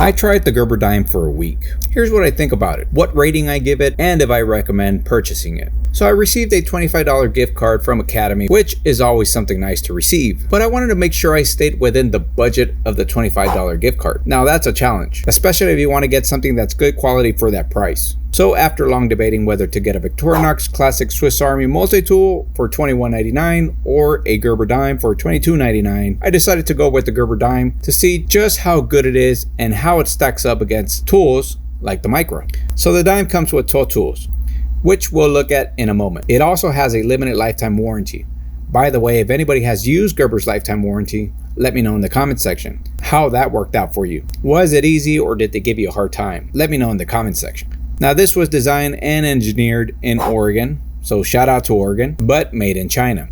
I tried the Gerber dime for a week. Here's what I think about it, what rating I give it, and if I recommend purchasing it. So I received a $25 gift card from Academy, which is always something nice to receive, but I wanted to make sure I stayed within the budget of the $25 gift card. Now that's a challenge, especially if you want to get something that's good quality for that price. So after long debating whether to get a Victorinox Classic Swiss Army multi-tool for $21.99 or a Gerber dime for $22.99, I decided to go with the Gerber dime to see just how good it is and how it stacks up against tools like the Micro. So the dime comes with 12 tools, which we'll look at in a moment. It also has a limited lifetime warranty. By the way, if anybody has used Gerber's lifetime warranty, let me know in the comment section how that worked out for you. Was it easy or did they give you a hard time? Let me know in the comment section. Now this was designed and engineered in Oregon, so shout out to Oregon, but made in China.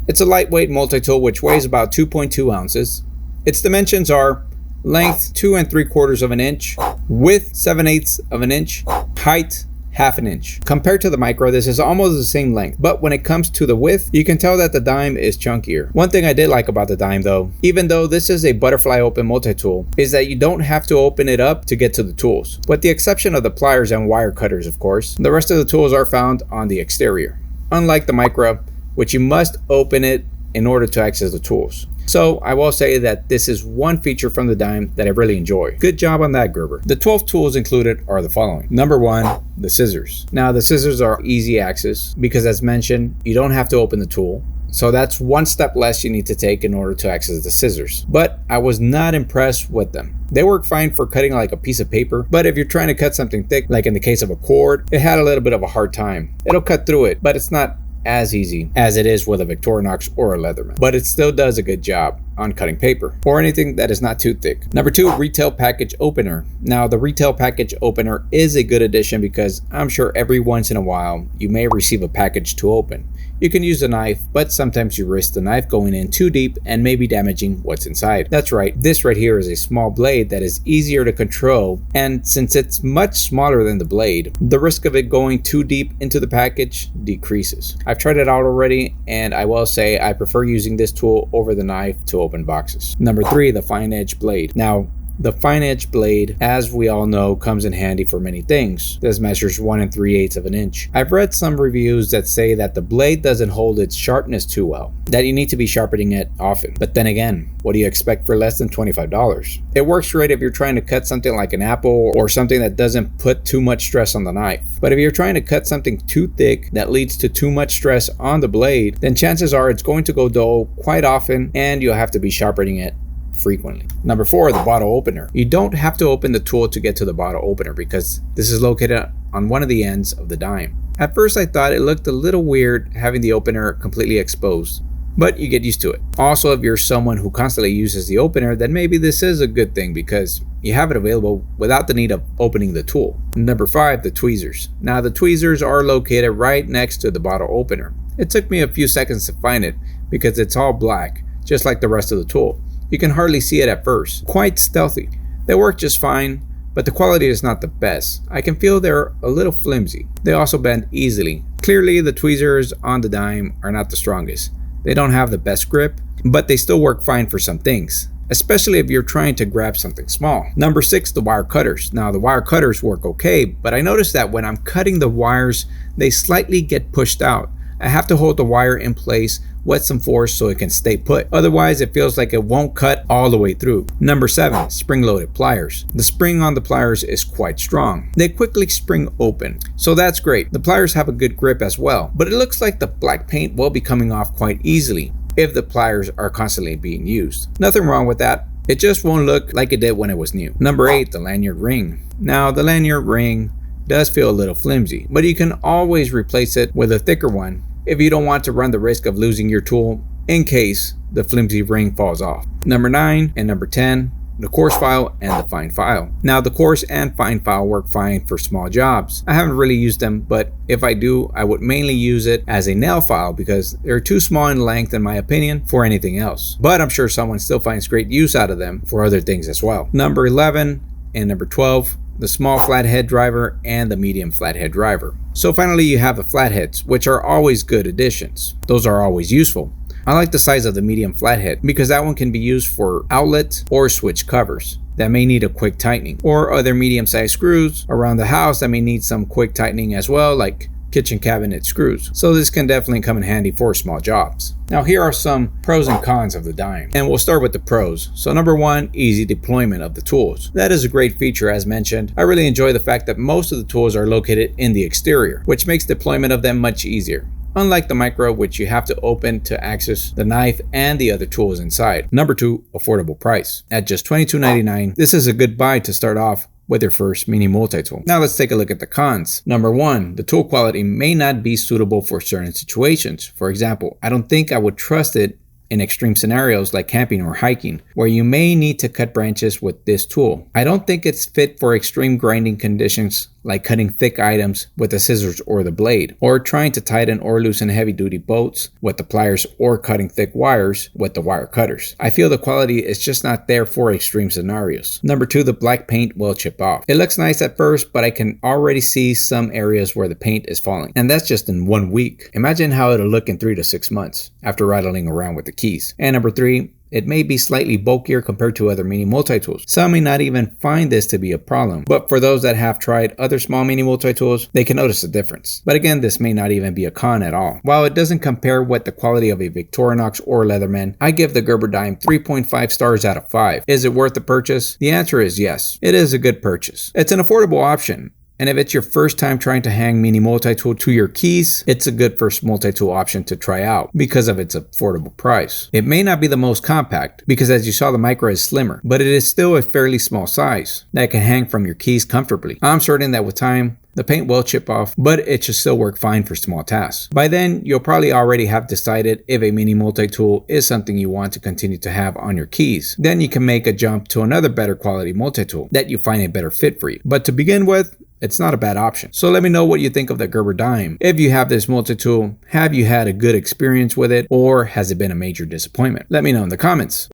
It's a lightweight multi-tool which weighs about 2.2 ounces. Its dimensions are length 2 3/4 of an inch, width 7/8 of an inch, height 1/2 inch. Compared to the Micro, this is almost the same length, but when it comes to the width, you can tell that the dime is chunkier. One thing I did like about the dime though, even though this is a butterfly open multi-tool, is that you don't have to open it up to get to the tools. With the exception of the pliers and wire cutters, of course, the rest of the tools are found on the exterior. Unlike the Micro, which you must open it in order to access the tools. So I will say that this is one feature from the dime that I really enjoy. Good job on that, Gerber. The 12 tools included are the following. Number 1, the scissors. Now the scissors are easy access because, as mentioned, you don't have to open the tool. So that's one step less you need to take in order to access the scissors. But I was not impressed with them. They work fine for cutting like a piece of paper, but if you're trying to cut something thick, like in the case of a cord, it had a little bit of a hard time. It'll cut through it, but it's not as easy as it is with a Victorinox or a Leatherman, but it still does a good job on cutting paper or anything that is not too thick. Number 2, retail package opener. Now the retail package opener is a good addition because I'm sure every once in a while you may receive a package to open. You can use a knife, but sometimes you risk the knife going in too deep and maybe damaging what's inside. That's right, this right here is a small blade that is easier to control, and since it's much smaller than the blade, the risk of it going too deep into the package decreases. I've tried it out already, and I will say I prefer using this tool over the knife to open boxes. Number 3, the fine edge blade. Now, the fine edge blade, as we all know, comes in handy for many things. This measures 1 3/8 of an inch. I've read some reviews that say that the blade doesn't hold its sharpness too well, that you need to be sharpening it often. But then again, what do you expect for less than $25? It works great if you're trying to cut something like an apple or something that doesn't put too much stress on the knife. But if you're trying to cut something too thick that leads to too much stress on the blade, then chances are it's going to go dull quite often and you'll have to be sharpening it frequently. Number 4, the bottle opener. You don't have to open the tool to get to the bottle opener because this is located on one of the ends of the dime. At first I thought it looked a little weird having the opener completely exposed, but you get used to it. Also, if you're someone who constantly uses the opener, then maybe this is a good thing because you have it available without the need of opening the tool. Number 5, the tweezers. Now the tweezers are located right next to the bottle opener. It took me a few seconds to find it because it's all black, just like the rest of the tool. You can hardly see it at first. Quite stealthy. They work just fine, but the quality is not the best. I can feel they're a little flimsy. They also bend easily. Clearly, the tweezers on the dime are not the strongest. They don't have the best grip, but they still work fine for some things, especially if you're trying to grab something small. Number 6, the wire cutters. Now the wire cutters work okay, but I noticed that when I'm cutting the wires, they slightly get pushed out. I have to hold the wire in place with some force so it can stay put. Otherwise, it feels like it won't cut all the way through. Number 7, spring-loaded pliers. The spring on the pliers is quite strong. They quickly spring open, so that's great. The pliers have a good grip as well, but it looks like the black paint will be coming off quite easily if the pliers are constantly being used. Nothing wrong with that. It just won't look like it did when it was new. Number 8, the lanyard ring. Now, the lanyard ring does feel a little flimsy, but you can always replace it with a thicker one if you don't want to run the risk of losing your tool in case the flimsy ring falls off. Number 9 and number 10, the coarse file and the fine file. Now the coarse and fine file work fine for small jobs. I haven't really used them, but if I do, I would mainly use it as a nail file because they're too small in length in my opinion for anything else. But I'm sure someone still finds great use out of them for other things as well. Number 11 and number 12, the small flathead driver and the medium flathead driver. So finally you have the flatheads, which are always good additions. Those are always useful. I like the size of the medium flathead because that one can be used for outlet or switch covers. that may need a quick tightening, or other medium-sized screws around the house that may need some quick tightening as well, like kitchen cabinet screws. So this can definitely come in handy for small jobs. Now here are some pros and cons of the dime, and we'll start with the pros. So number one, easy deployment of the tools. That is a great feature as mentioned. I really enjoy the fact that most of the tools are located in the exterior, which makes deployment of them much easier. Unlike the micro, which you have to open to access the knife and the other tools inside. Number two, affordable price. At just $22.99, this is a good buy to start off with your first mini multi-tool. Now let's take a look at the cons. Number one, the tool quality may not be suitable for certain situations. For example, I don't think I would trust it in extreme scenarios like camping or hiking, where you may need to cut branches with this tool. I don't think it's fit for extreme grinding conditions like cutting thick items with the scissors or the blade, or trying to tighten or loosen heavy-duty bolts with the pliers, or cutting thick wires with the wire cutters. I feel the quality is just not there for extreme scenarios. Number two, the black paint will chip off. It looks nice at first, but I can already see some areas where the paint is falling, and that's just in 1 week. Imagine how it'll look in 3 to 6 months after rattling around with the keys. And number three, it may be slightly bulkier compared to other mini multi-tools. Some may not even find this to be a problem, but for those that have tried other small mini multi-tools, they can notice the difference. But again, this may not even be a con at all. While it doesn't compare with the quality of a Victorinox or Leatherman, I give the Gerber dime 3.5 stars out of 5. Is it worth the purchase? The answer is yes. It is a good purchase. It's an affordable option. And if it's your first time trying to hang mini multi-tool to your keys, it's a good first multi-tool option to try out because of its affordable price. It may not be the most compact because, as you saw, the micro is slimmer, but it is still a fairly small size that can hang from your keys comfortably. I'm certain that with time, the paint will chip off, but it should still work fine for small tasks. By then, you'll probably already have decided if a mini multi-tool is something you want to continue to have on your keys. Then you can make a jump to another better quality multi-tool that you find a better fit for you. But to begin with, it's not a bad option. So let me know what you think of the Gerber dime. If you have this multi-tool, have you had a good experience with it, or has it been a major disappointment? Let me know in the comments.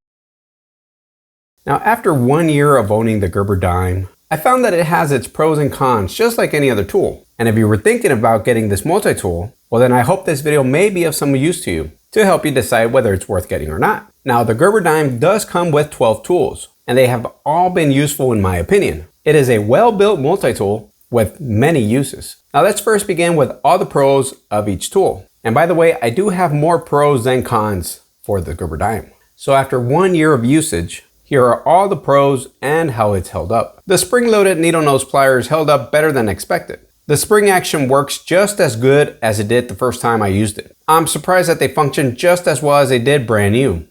Now, after 1 year of owning the Gerber dime, I found that it has its pros and cons just like any other tool. And if you were thinking about getting this multi-tool, well then I hope this video may be of some use to you to help you decide whether it's worth getting or not. Now, the Gerber dime does come with 12 tools, and they have all been useful in my opinion. It is a well-built multi-tool with many uses. Now let's first begin with all the pros of each tool. And by the way, I do have more pros than cons for the Gerber dime. So after 1 year of usage, here are all the pros and how it's held up. The spring-loaded needle nose pliers held up better than expected. The spring action works just as good as it did the first time I used it. I'm surprised that they function just as well as they did brand new.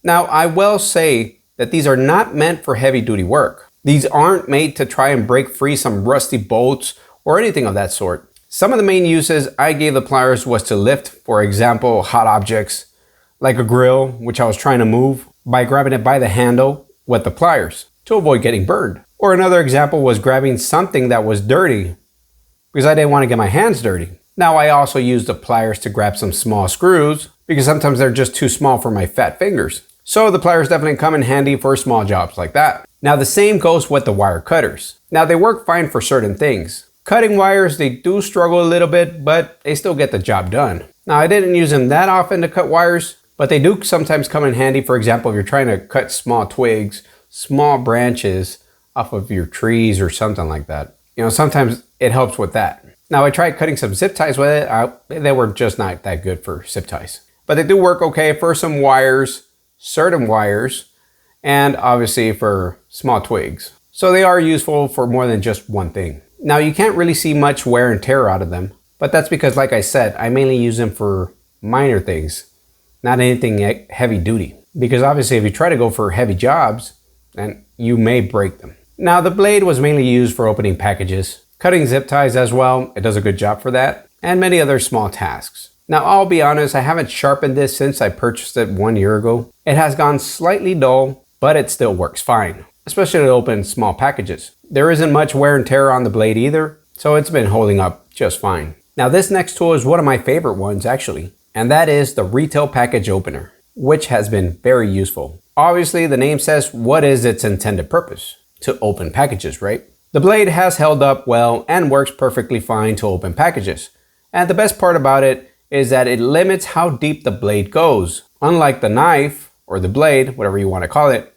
Now I will say that these are not meant for heavy duty work. These aren't made to try and break free some rusty bolts or anything of that sort. Some of the main uses I gave the pliers was to lift, for example, hot objects like a grill, which I was trying to move, by grabbing it by the handle with the pliers to avoid getting burned. Or another example was grabbing something that was dirty because I didn't want to get my hands dirty. Now I also used the pliers to grab some small screws because sometimes they're just too small for my fat fingers. So the pliers definitely come in handy for small jobs like that. Now the same goes with the wire cutters. Now they work fine for certain things. Cutting wires, they do struggle a little bit, but they still get the job done. Now I didn't use them that often to cut wires, but they do sometimes come in handy. For example, if you're trying to cut small twigs, small branches off of your trees or something like that. You know, sometimes it helps with that. Now I tried cutting some zip ties with it. They were just not that good for zip ties. But they do work okay for some wires, certain wires, and obviously for small twigs. So they are useful for more than just one thing. Now you can't really see much wear and tear out of them, but that's because, like I said, I mainly use them for minor things, not anything heavy duty. Because obviously if you try to go for heavy jobs, then you may break them. Now the blade was mainly used for opening packages, cutting zip ties as well, it does a good job for that, and many other small tasks. Now I'll be honest, I haven't sharpened this since I purchased it 1 year ago. It has gone slightly dull, but it still works fine, especially to open small packages. There isn't much wear and tear on the blade either, so it's been holding up just fine. Now this next tool is one of my favorite ones actually, and that is the retail package opener, which has been very useful. Obviously the name says what is its intended purpose, to open packages, right? The blade has held up well and works perfectly fine to open packages. And the best part about it is that it limits how deep the blade goes. Unlike the knife or the blade, whatever you want to call it,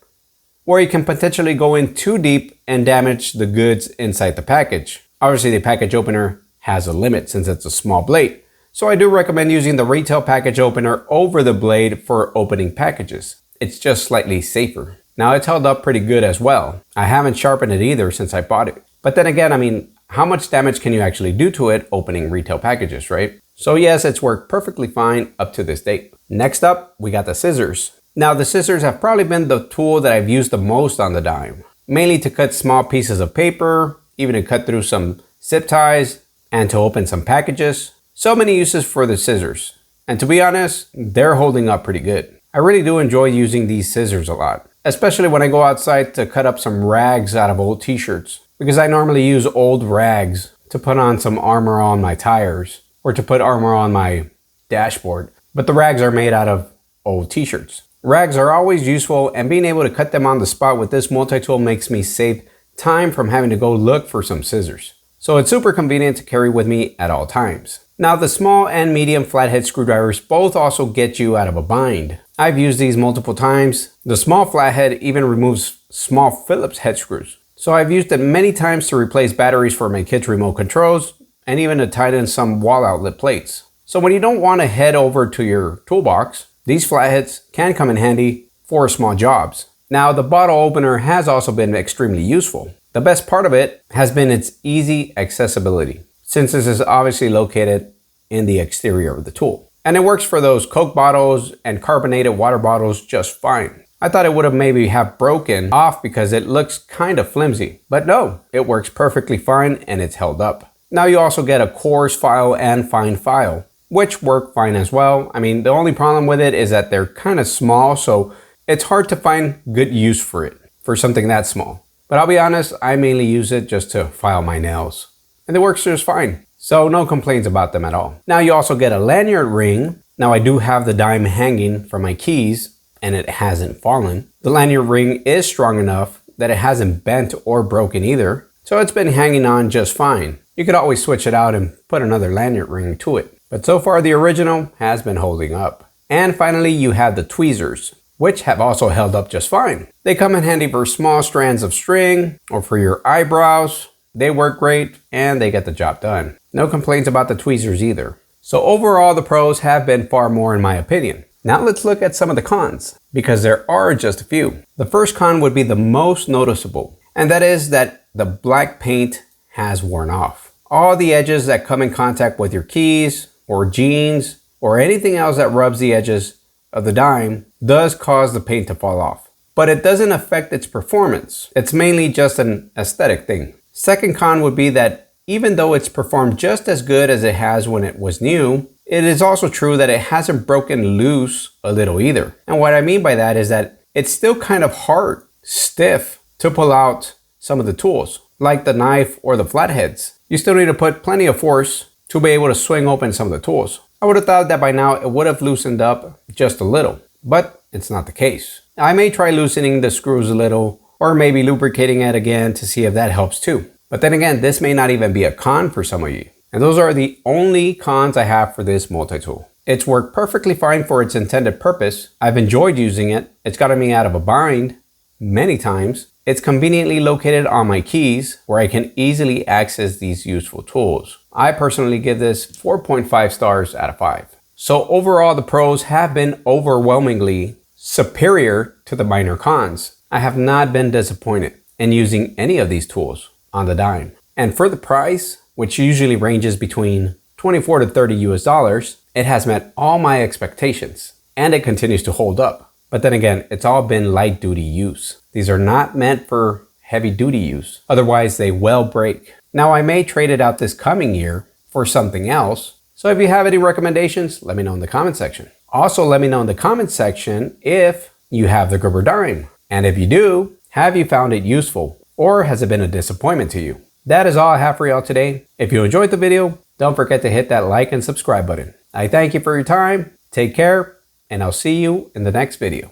or you can potentially go in too deep and damage the goods inside the package. Obviously, the package opener has a limit since it's a small blade, so I do recommend using the retail package opener over the blade for opening packages. It's just slightly safer. Now, it's held up pretty good as well. I haven't sharpened it either since I bought it. But then again, I mean, how much damage can you actually do to it opening retail packages, right? So yes, it's worked perfectly fine up to this date. Next up, we got the scissors. Now, the scissors have probably been the tool that I've used the most on the dime, mainly to cut small pieces of paper, even to cut through some zip ties, and to open some packages. So many uses for the scissors. And to be honest, they're holding up pretty good. I really do enjoy using these scissors a lot, especially when I go outside to cut up some rags out of old t-shirts, because I normally use old rags to put on some armor on my tires or to put armor on my dashboard. But the rags are made out of old t-shirts. Rags are always useful, and being able to cut them on the spot with this multi-tool makes me save time from having to go look for some scissors. So it's super convenient to carry with me at all times. Now, the small and medium flathead screwdrivers both also get you out of a bind. I've used these multiple times. The small flathead even removes small Phillips head screws. So I've used it many times to replace batteries for my kids' remote controls and even to tighten some wall outlet plates. So when you don't want to head over to your toolbox, these flatheads can come in handy for small jobs. Now, the bottle opener has also been extremely useful. The best part of it has been its easy accessibility, since this is obviously located in the exterior of the tool. And it works for those Coke bottles and carbonated water bottles just fine. I thought it would have maybe have broken off because it looks kind of flimsy, but no, it works perfectly fine and it's held up. Now, you also get a coarse file and fine file, which work fine as well. I mean, the only problem with it is that they're kind of small, so it's hard to find good use for it, for something that small. But I'll be honest, I mainly use it just to file my nails, and it works just fine. So no complaints about them at all. Now, you also get a lanyard ring. Now, I do have the dime hanging from my keys, and it hasn't fallen. The lanyard ring is strong enough that it hasn't bent or broken either, so it's been hanging on just fine. You could always switch it out and put another lanyard ring to it. But so far, the original has been holding up. And finally, you have the tweezers, which have also held up just fine. They come in handy for small strands of string or for your eyebrows. They work great and they get the job done. No complaints about the tweezers either. So overall, the pros have been far more in my opinion. Now let's look at some of the cons, because there are just a few. The first con would be the most noticeable, and that is that the black paint has worn off. All the edges that come in contact with your keys or jeans or anything else that rubs the edges of the dime does cause the paint to fall off. But it doesn't affect its performance. It's mainly just an aesthetic thing. Second con would be that even though it's performed just as good as it has when it was new, it is also true that it hasn't broken loose a little either. And what I mean by that is that it's still kind of hard, stiff to pull out some of the tools, like the knife or the flatheads. You still need to put plenty of force to be able to swing open some of the tools. I would have thought that by now it would have loosened up just a little, but it's not the case. I may try loosening the screws a little, or maybe lubricating it again to see if that helps too. But then again, this may not even be a con for some of you. And those are the only cons I have for this multi-tool. It's worked perfectly fine for its intended purpose. I've enjoyed using it. It's gotten me out of a bind many times. It's conveniently located on my keys where I can easily access these useful tools. I personally give this 4.5 stars out of 5. So overall, the pros have been overwhelmingly superior to the minor cons. I have not been disappointed in using any of these tools on the dime. And for the price, which usually ranges between 24 to 30 US dollars, it has met all my expectations and it continues to hold up. But then again, it's all been light duty use. These are not meant for heavy duty use. Otherwise, they will break. Now, I may trade it out this coming year for something else. So if you have any recommendations, let me know in the comment section. Also, let me know in the comment section if you have the Gerber dime. And if you do, have you found it useful or has it been a disappointment to you? That is all I have for y'all today. If you enjoyed the video, don't forget to hit that like and subscribe button. I thank you for your time. Take care, and I'll see you in the next video.